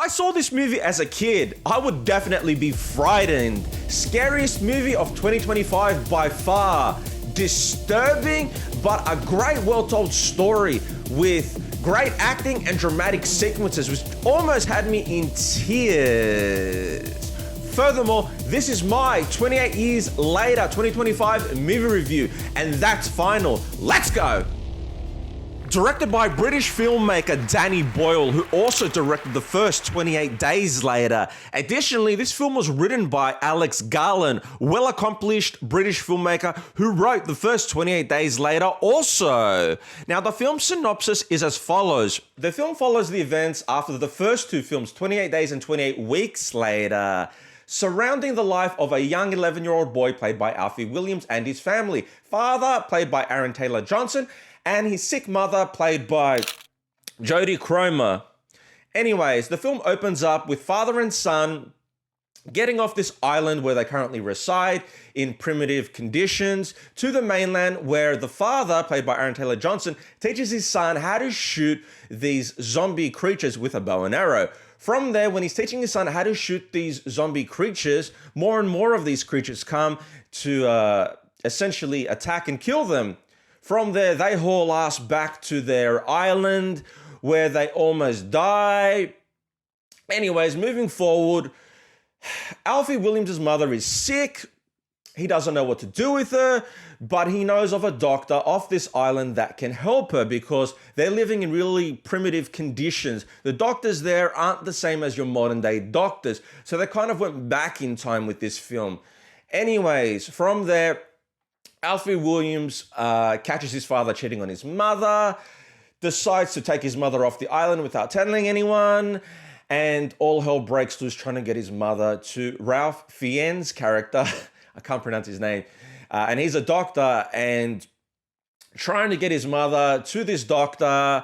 saw this movie as a kid, I would definitely be frightened. Scariest movie of 2025 by far. Disturbing, but a great well-told story with great acting and dramatic sequences, which almost had me in tears. Furthermore, this is my 28 years later 2025 movie review, and that's final. Let's go! Directed by British filmmaker Danny Boyle, who also directed the first 28 Days Later. Additionally, this film was written by Alex Garland, well-accomplished British filmmaker who wrote the first 28 Days Later also. Now, the film's synopsis is as follows. The film follows the events after the first two films, 28 Days and 28 Weeks Later, surrounding the life of a young 11-year-old boy played by Alfie Williams and his family, father played by Aaron Taylor-Johnson, and his sick mother played by Jodie Comer. Anyways, the film opens up with father and son getting off this island where they currently reside in primitive conditions to the mainland, where the father, played by Aaron Taylor-Johnson, teaches his son how to shoot these zombie creatures with a bow and arrow. From there, when he's teaching his son how to shoot these zombie creatures, more and more of these creatures come to essentially attack and kill them. From there, they haul ass back to their island where they almost die. Anyways, moving forward, Alfie Williams' mother is sick. He doesn't know what to do with her, but he knows of a doctor off this island that can help her because they're living in really primitive conditions. The doctors there aren't the same as your modern day doctors, so they kind of went back in time with this film. Anyways, from there, Alfie Williams catches his father cheating on his mother, decides to take his mother off the island without telling anyone, and all hell breaks loose trying to get his mother to Ralph Fiennes' character. I can't pronounce his name. And he's a doctor and trying to get his mother to this doctor.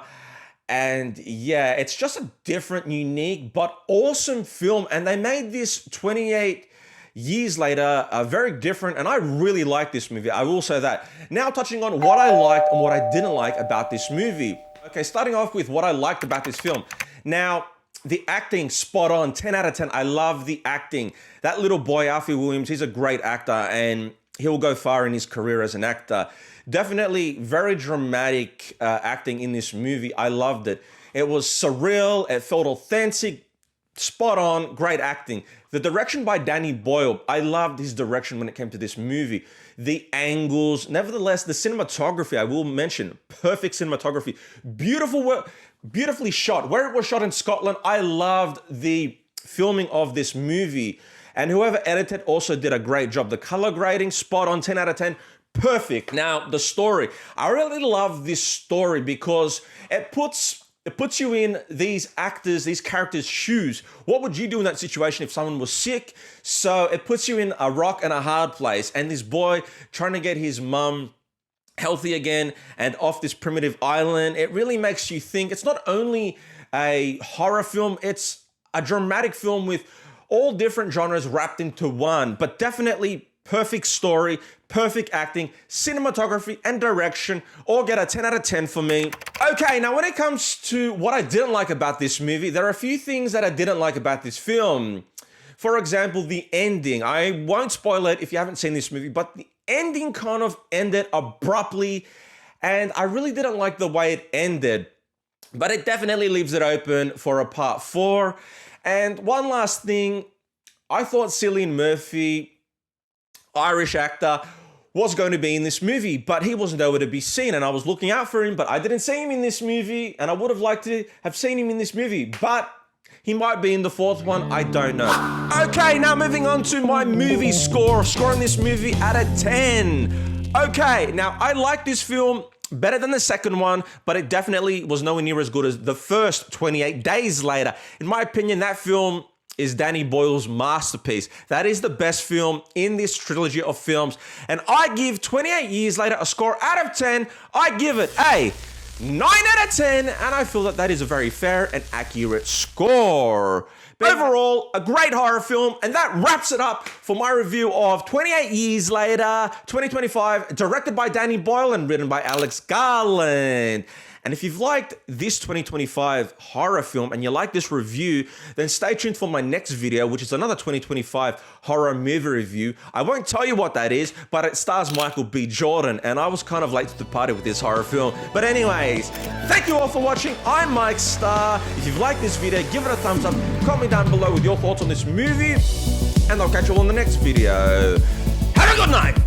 And yeah, it's just a different, unique, but awesome film. And they made this 28 years later, very different, and I really like this movie. I will say that. Now touching on what I liked and what I didn't like about this movie. Okay, starting off with what I liked about this film. Now, the acting, spot on, 10 out of 10. I love the acting. That little boy, Alfie Williams, he's a great actor, and he'll go far in his career as an actor. Definitely very dramatic acting in this movie. I loved it. It was surreal, it felt authentic, spot on, great acting. The direction by Danny Boyle, I loved his direction when it came to this movie. The angles, nevertheless, the cinematography, I will mention, perfect cinematography. Beautiful work, beautifully shot. Where it was shot in Scotland, I loved the filming of this movie. And whoever edited also did a great job. The color grading, spot on, 10 out of 10, perfect. Now, the story. I really love this story because it puts you in these actors, these characters' shoes. What would you do in that situation if someone was sick? So it puts you in a rock and a hard place. And this boy trying to get his mum healthy again and off this primitive island. It really makes you think. It's not only a horror film, it's a dramatic film with all different genres wrapped into one, but definitely perfect story, perfect acting, cinematography, and direction all get a 10 out of 10 for me. Okay, now when it comes to what I didn't like about this movie, there are a few things that I didn't like about this film. For example, the ending. I won't spoil it if you haven't seen this movie, but the ending kind of ended abruptly, and I really didn't like the way it ended. But it definitely leaves it open for a part 4. And one last thing, I thought Cillian Murphy, Irish actor, was going to be in this movie, but he was nowhere to be seen, and I was looking out for him, but I didn't see him in this movie, and I would have liked to have seen him in this movie, but he might be in the 4th one, I don't know. Okay, now moving on to my movie score, scoring this movie out of 10. Okay, now I like this film better than the second one, but it definitely was nowhere near as good as the first 28 Days Later. In my opinion, that film is Danny Boyle's masterpiece. That is the best film in this trilogy of films. And I give 28 Years Later a score out of 10. I give it a 9 out of 10, and I feel that that is a very fair and accurate score. But overall, a great horror film, and that wraps it up for my review of 28 Years Later, 2025, directed by Danny Boyle and written by Alex Garland. And if you've liked this 2025 horror film and you like this review, then stay tuned for my next video, which is another 2025 horror movie review. I won't tell you what that is, but it stars Michael B. Jordan, and I was kind of late to the party with this horror film. But anyways, thank you all for watching. I'm Mike Star. If you've liked this video, give it a thumbs up. Comment down below with your thoughts on this movie, and I'll catch you all in the next video. Have a good night!